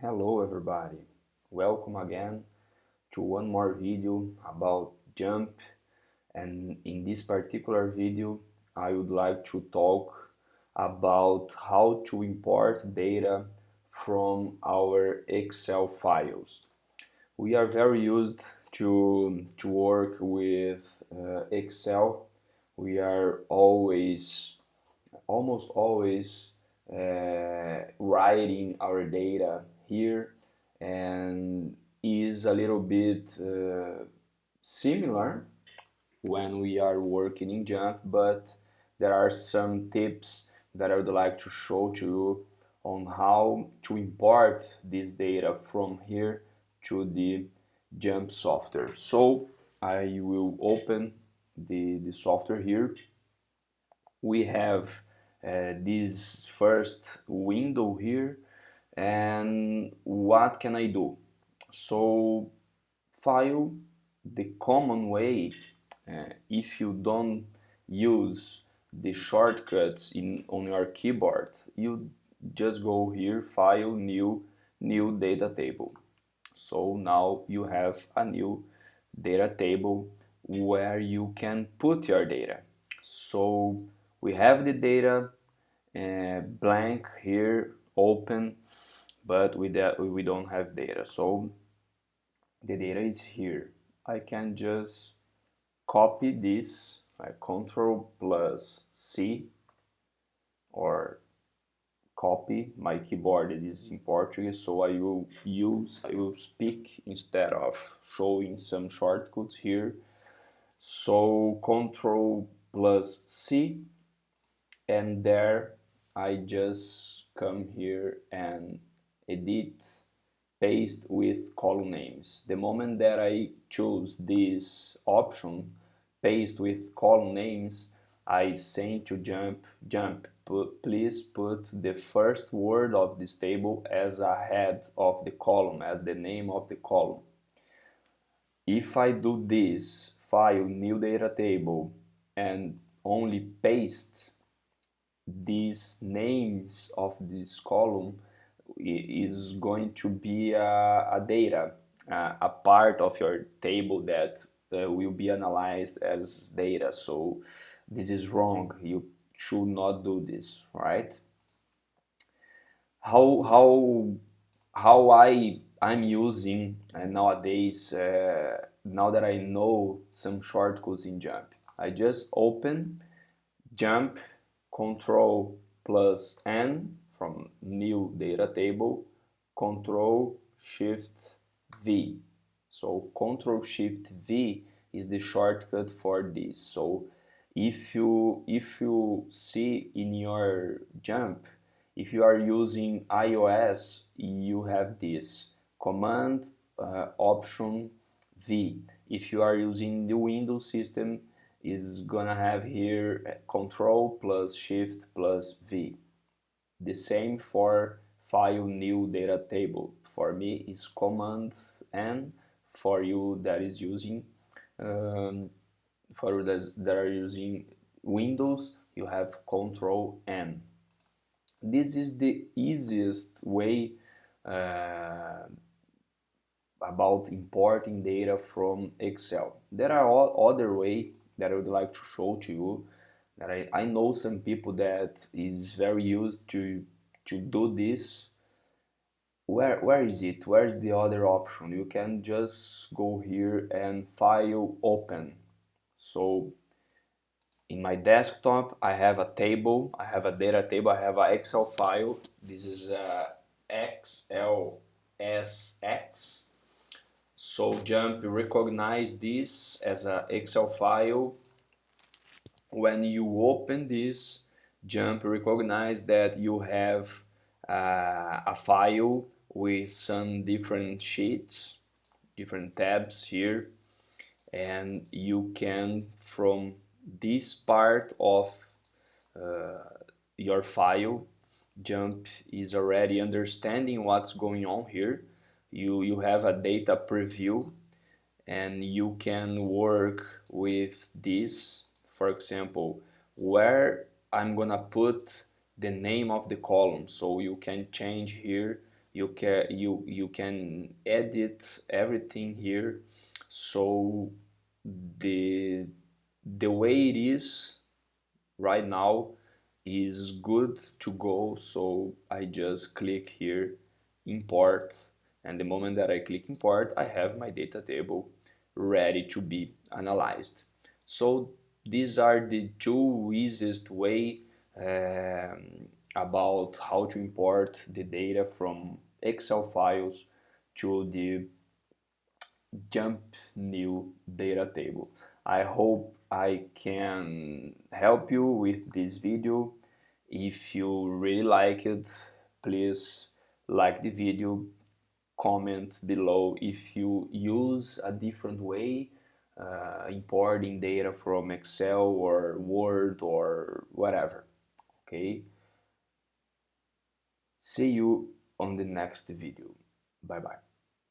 Hello everybody, welcome again to one more video about JMP, and in this particular video I would like to talk about how to import data from our Excel files. We are very used to work with Excel. We are almost always writing our data here, and is a little bit similar when we are working in JMP, but there are some tips that I would like to show to you on how to import this data from here to the JMP software. So I will open the software here. We have this first window here, and what can I do? So file, the common way, if you don't use the shortcuts on your keyboard, you just go here, file, new data table. So now you have a new data table where you can put your data. So we have the data blank here, open, but we don't have data. So the data is here. I can just copy this, Control plus C, or copy. My keyboard is in Portuguese, so I will speak instead of showing some shortcuts here. So Control plus C, and there I just come here and edit, paste with column names. The moment that I choose this option, paste with column names, I say to JMP, please put the first word of this table as a head of the column, as the name of the column. If I do this, file, new data table, and only paste these names of this column, is going to be a data, a part of your table that will be analyzed as data. So this is wrong. You should not do this, right? How I'm using nowadays, now that I know some shortcuts in JMP, I just open JMP, Control plus N from new data table, Control Shift V. So Control Shift V is the shortcut for this. So if you see in your JMP, if you are using iOS, you have this Command Option V. If you are using the Windows system, is gonna have here Control plus Shift plus V. The same for file, new data table. For me is Command N. For you that is using for those that are using Windows, you have Control N. This is the easiest way about importing data from Excel. There are other ways that I would like to show to you, that I know some people that is very used to do this. Where is it? Where's the other option? You can just go here and file, open. So in my desktop I have a table, I have a data table, I have an Excel file. This is a XLSX. So JMP recognize this as an Excel file. When you open this, JMP recognize that you have a file with some different sheets, different tabs here, and you can, from this part of your file, JMP is already understanding what's going on here. You have a data preview, and you can work with this. For example, where I'm gonna put the name of the column, so you can change here you can edit everything here. So the the way it is right now is good to go. So I just click here, import, and the moment that I click import, I have my data table ready to be analyzed. So these are the two easiest way about how to import the data from Excel files to the jump new data table. I hope I can help you with this video. If you really like it, please like the video, comment below if you use a different way importing data from Excel or Word or whatever. Okay, see you on the next video. Bye bye.